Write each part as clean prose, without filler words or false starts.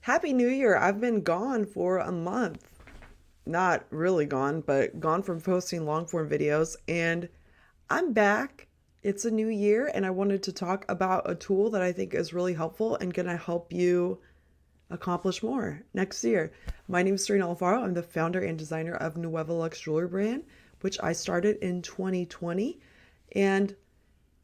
Happy New Year. I've been gone for a month. Not really gone, but gone from posting long form videos. And I'm back. It's a new year, and I wanted to talk about a tool that I think is really helpful and going to help you accomplish more next year. My name is Serena Alfaro. I'm the founder and designer of Nueva Lux Jewelry brand, which I started in 2020. And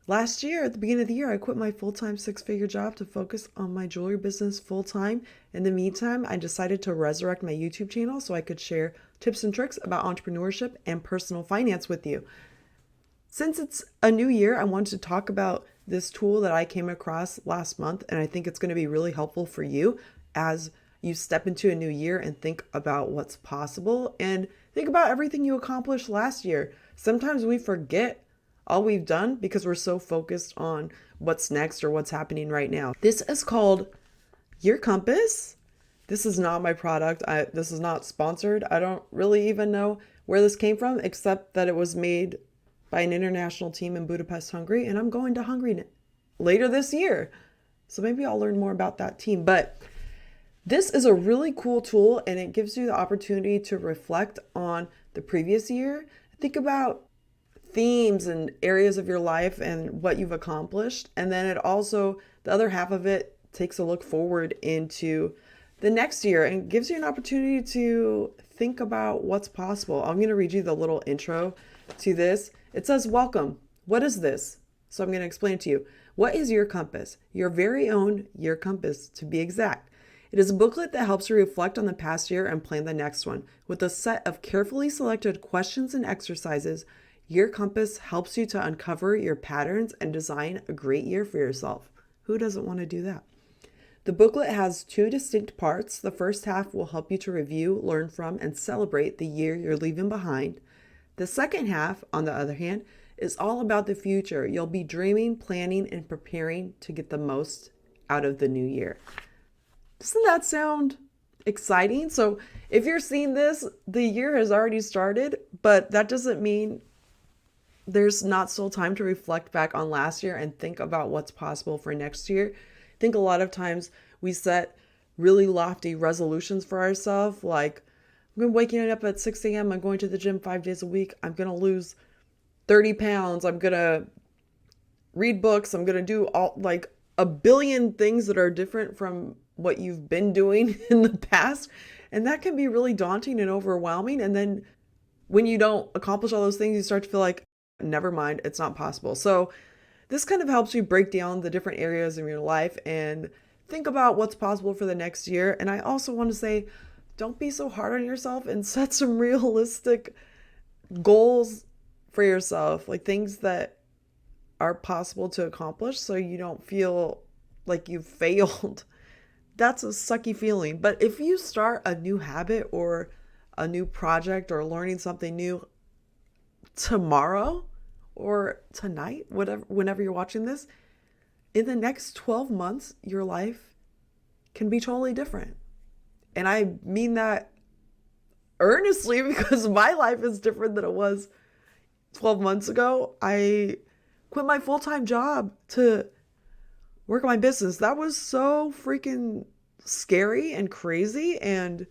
last year, at the beginning of the year, I quit my full-time six-figure job to focus on my jewelry business full-time. In the meantime, I decided to resurrect my YouTube channel so I could share tips and tricks about entrepreneurship and personal finance with you. Since it's a new year, I wanted to talk about this tool that I came across last month, and I think it's going to be really helpful for you as you step into a new year and think about what's possible and think about everything you accomplished last year. Sometimes we forget all we've done because we're so focused on what's next or what's happening right now. This is called Your Compass. This is not my product. This is not sponsored. I don't really even know where this came from, except that it was made by an international team in Budapest, Hungary, and I'm going to Hungary later this year. So maybe I'll learn more about that team. But this is a really cool tool, and it gives you the opportunity to reflect on the previous year. Think about themes and areas of your life and what you've accomplished. And then it also, the other half of it takes a look forward into the next year and gives you an opportunity to think about what's possible. I'm going to read you the little intro to this. It says, "Welcome. What is this?" So I'm going to explain it to you. What is Your Compass? Your very own Your Compass, to be exact. It is a booklet that helps you reflect on the past year and plan the next one. With a set of carefully selected questions and exercises, Your Compass helps you to uncover your patterns and design a great year for yourself. Who doesn't want to do that? The booklet has two distinct parts. The first half will help you to review, learn from, and celebrate the year you're leaving behind. The second half, on the other hand, is all about the future. You'll be dreaming, planning, and preparing to get the most out of the new year. Doesn't that sound exciting? So if you're seeing this, the year has already started, but that doesn't mean there's not still time to reflect back on last year and think about what's possible for next year. I think a lot of times we set really lofty resolutions for ourselves, like I'm waking up at 6 a.m. I'm going to the gym 5 days a week. I'm going to lose 30 pounds. I'm going to read books. I'm going to do all like a billion things that are different from what you've been doing in the past. And that can be really daunting and overwhelming. And then when you don't accomplish all those things, you start to feel like, never mind, it's not possible. So this kind of helps you break down the different areas in your life and think about what's possible for the next year. And I also want to say, don't be so hard on yourself and set some realistic goals for yourself, like things that are possible to accomplish so you don't feel like you've failed. That's a sucky feeling. But if you start a new habit or a new project or learning something new tomorrow or tonight, whenever you're watching this, in the next 12 months, your life can be totally different. And I mean that earnestly because my life is different than it was 12 months ago. I quit my full-time job to work on my business. That was so freaking scary and crazy. And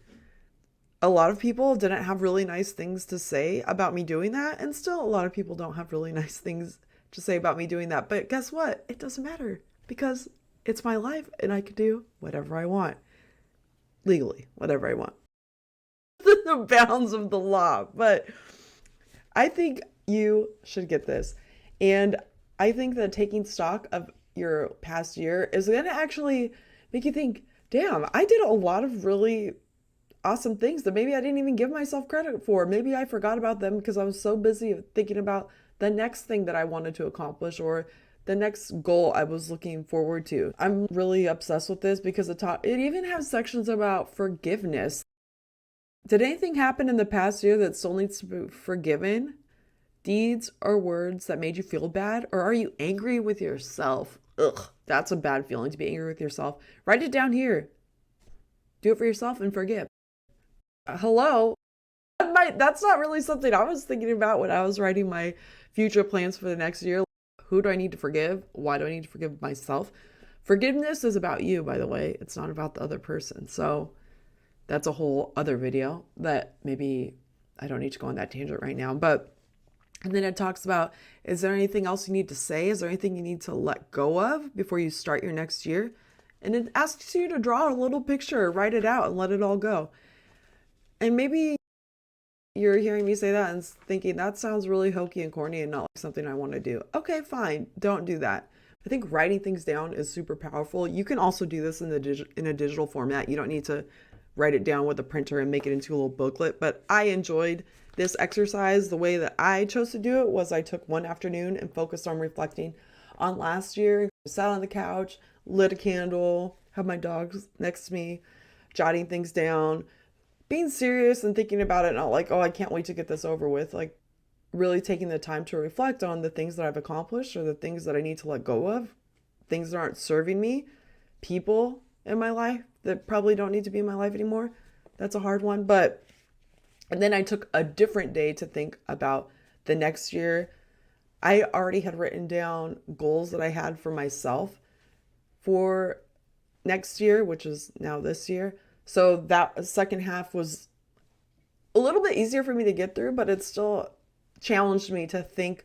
a lot of people didn't have really nice things to say about me doing that. And still a lot of people don't have really nice things to say about me doing that. But guess what? It doesn't matter because it's my life and I can do whatever I want. Legally, whatever I want. The bounds of the law. But I think you should get this. And I think that taking stock of your past year is going to actually make you think, damn, I did a lot of really awesome things that maybe I didn't even give myself credit for. Maybe I forgot about them because I was so busy thinking about the next thing that I wanted to accomplish or the next goal I was looking forward to. I'm really obsessed with this because it even has sections about forgiveness. Did anything happen in the past year that still needs to be forgiven? Deeds or words that made you feel bad? Or are you angry with yourself? Ugh, that's a bad feeling to be angry with yourself. Write it down here. Do it for yourself and forgive. Hello? That's not really something I was thinking about when I was writing my future plans for the next year. Who do I need to forgive? Why do I need to forgive myself? Forgiveness is about you, by the way. It's not about the other person. So that's a whole other video that maybe I don't need to go on that tangent right now. But and then it talks about, is there anything else you need to say? Is there anything you need to let go of before you start your next year? And it asks you to draw a little picture, write it out, and let it all go. And maybe you're hearing me say that and thinking, that sounds really hokey and corny and not like something I want to do. Okay, fine. Don't do that. I think writing things down is super powerful. You can also do this in a digital format. You don't need to write it down with a printer and make it into a little booklet. But I enjoyed this exercise. The way that I chose to do it was I took one afternoon and focused on reflecting on last year. Sat on the couch, lit a candle, had my dogs next to me, jotting things down, being serious and thinking about it, not like, oh, I can't wait to get this over with. Like really taking the time to reflect on the things that I've accomplished or the things that I need to let go of, things that aren't serving me, people in my life that probably don't need to be in my life anymore. That's a hard one. And then I took a different day to think about the next year. I already had written down goals that I had for myself for next year, which is now this year. So that second half was a little bit easier for me to get through, but it still challenged me to think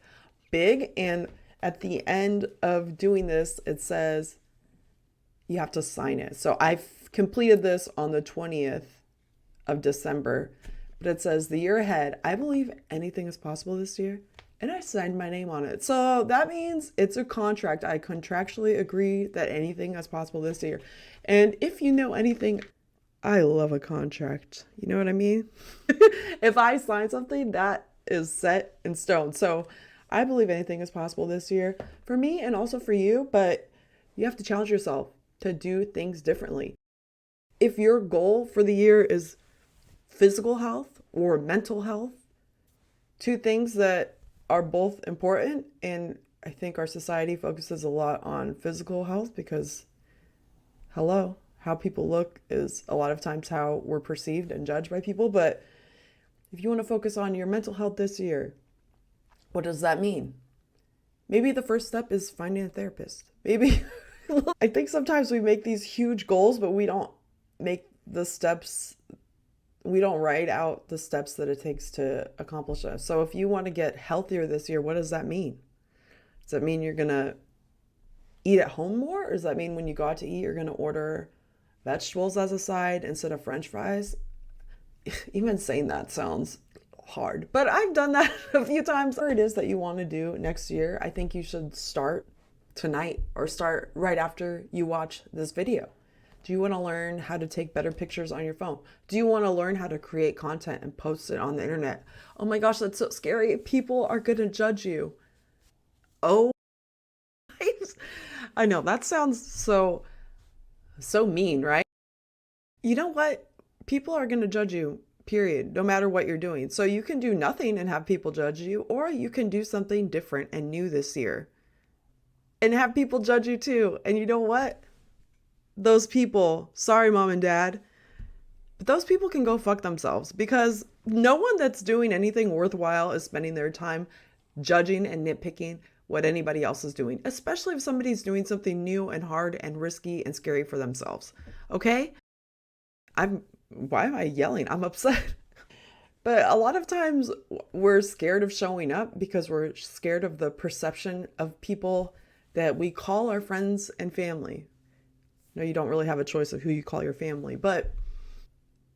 big. And at the end of doing this, it says you have to sign it. So I've completed this on the 20th of December, but it says the year ahead, I believe anything is possible this year. And I signed my name on it. So that means it's a contract. I contractually agree that anything is possible this year. And if you know anything, I love a contract. You know what I mean? If I sign something, that is set in stone. So I believe anything is possible this year for me and also for you, but you have to challenge yourself to do things differently. If your goal for the year is physical health or mental health, two things that are both important, and I think our society focuses a lot on physical health because, hello, how people look is a lot of times how we're perceived and judged by people. But if you want to focus on your mental health this year, what does that mean? Maybe the first step is finding a therapist. Maybe I think sometimes we make these huge goals, but we don't make the steps. We don't write out the steps that it takes to accomplish it. So if you want to get healthier this year, what does that mean? Does that mean you're going to eat at home more? Or does that mean when you go out to eat, you're going to order vegetables as a side instead of French fries? Even saying that sounds hard, but I've done that a few times. Whatever it is that you want to do next year, I think you should start tonight or start right after you watch this video. Do you want to learn how to take better pictures on your phone? Do you want to learn how to create content and post it on the internet? Oh my gosh, that's so scary. People are going to judge you. Oh, I know that sounds so mean, right? You know what? People are going to judge you, period, no matter what you're doing. So you can do nothing and have people judge you, or you can do something different and new this year and have people judge you too. And you know what? Those people, sorry, mom and dad, but those people can go fuck themselves, because no one that's doing anything worthwhile is spending their time judging and nitpicking what anybody else is doing, especially if somebody's doing something new and hard and risky and scary for themselves. Okay? Why am I yelling? I'm upset. But a lot of times we're scared of showing up because we're scared of the perception of people that we call our friends and family. No, you don't really have a choice of who you call your family, but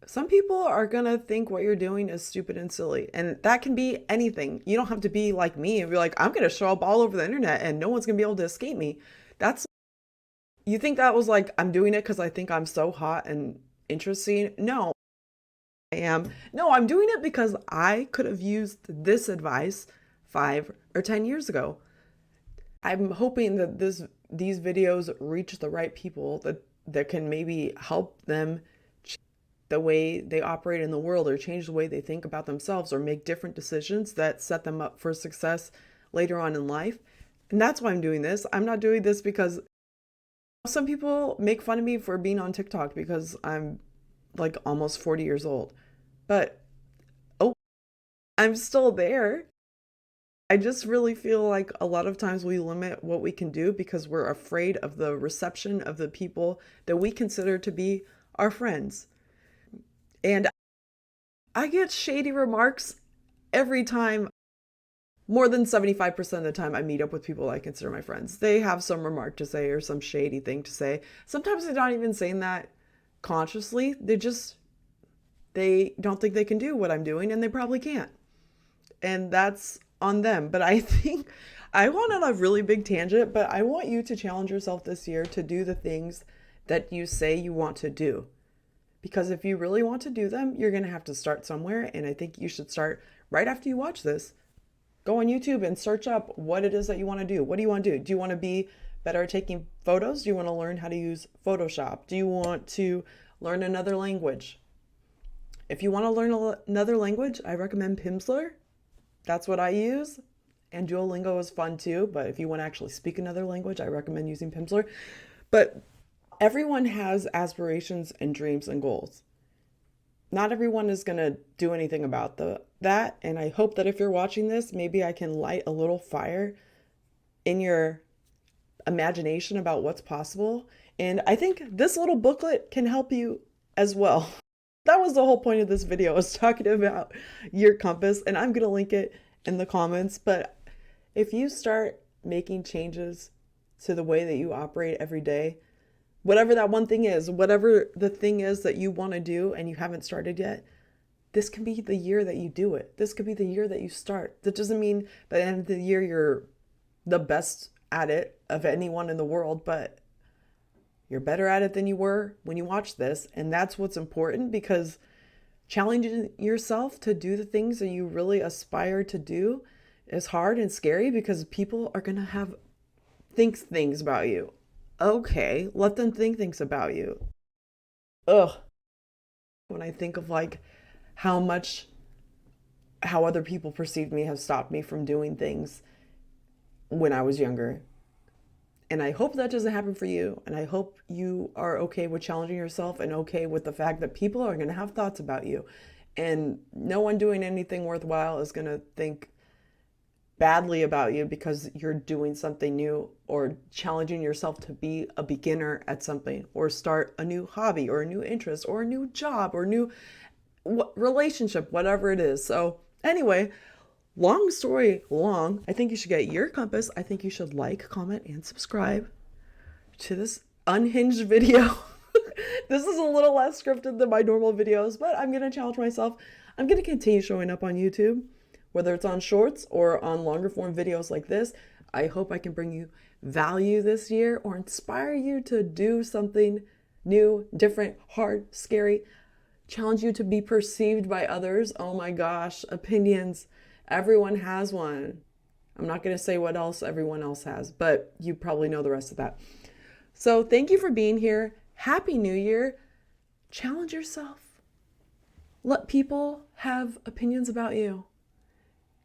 some people are going to think what you're doing is stupid and silly. And that can be anything. You don't have to be like me and be like, I'm going to show up all over the internet and no one's going to be able to escape me. You think that was like, I'm doing it because I think I'm so hot and interesting? No, I'm doing it because I could have used this advice 5 or 10 years ago. I'm hoping that these videos reach the right people that can maybe help them the way they operate in the world, or change the way they think about themselves, or make different decisions that set them up for success later on in life. And that's why I'm doing this. I'm not doing this because some people make fun of me for being on TikTok because I'm like almost 40 years old. But I'm still there. I just really feel like a lot of times we limit what we can do because we're afraid of the reception of the people that we consider to be our friends. And I get shady remarks every time. More than 75% of the time I meet up with people I consider my friends, they have some remark to say or some shady thing to say. Sometimes they're not even saying that consciously. They don't think they can do what I'm doing, and they probably can't. And that's on them. But I think I went on a really big tangent, but I want you to challenge yourself this year to do the things that you say you want to do. Because if you really want to do them, you're going to have to start somewhere. And I think you should start right after you watch this. Go on YouTube and search up what it is that you want to do. What do you want to do? Do you want to be better at taking photos? Do you want to learn how to use Photoshop? Do you want to learn another language? If you want to learn another language, I recommend Pimsleur. That's what I use. And Duolingo is fun too, but if you want to actually speak another language, I recommend using Pimsleur. But everyone has aspirations and dreams and goals. Not everyone is going to do anything about that. And I hope that if you're watching this, maybe I can light a little fire in your imagination about what's possible. And I think this little booklet can help you as well. That was the whole point of this video, was talking about your compass, and I'm going to link it in the comments. But if you start making changes to the way that you operate every day, whatever that one thing is, whatever the thing is that you want to do and you haven't started yet, this can be the year that you do it. This could be the year that you start. That doesn't mean by the end of the year you're the best at it of anyone in the world, but you're better at it than you were when you watched this. And that's what's important, because challenging yourself to do the things that you really aspire to do is hard and scary, because people are going to think things about you. Okay, let them think things about you. Ugh. When I think of like how other people perceived me has stopped me from doing things when I was younger. And I hope that doesn't happen for you. And I hope you are okay with challenging yourself and okay with the fact that people are going to have thoughts about you. And no one doing anything worthwhile is going to think badly about you because you're doing something new or challenging yourself to be a beginner at something or start a new hobby or a new interest or a new job or new relationship, whatever it is. So anyway, long story long, I think you should get your compass. I think you should like, comment, and subscribe to this unhinged video. This is a little less scripted than my normal videos, but I'm going to challenge myself. I'm going to continue showing up on YouTube, whether it's on shorts or on longer form videos like this. I hope I can bring you value this year or inspire you to do something new, different, hard, scary, challenge you to be perceived by others. Oh my gosh, opinions. Everyone has one. I'm not going to say what else everyone else has, but you probably know the rest of that. So thank you for being here. Happy New Year. Challenge yourself. Let people have opinions about you.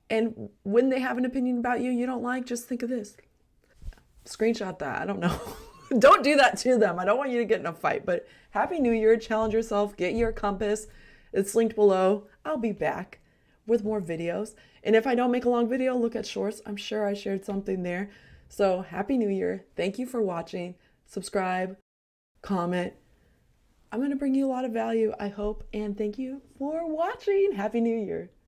And when they have an opinion about you you don't like, just think of this. Screenshot that. I don't know. Don't do that to them. I don't want you to get in a fight. But Happy New Year. Challenge yourself. Get your compass. It's linked below. I'll be back with more videos. And if I don't make a long video, look at shorts. I'm sure I shared something there. So Happy New Year. Thank you for watching. Subscribe, comment. I'm going to bring you a lot of value, I hope. And thank you for watching. Happy New Year.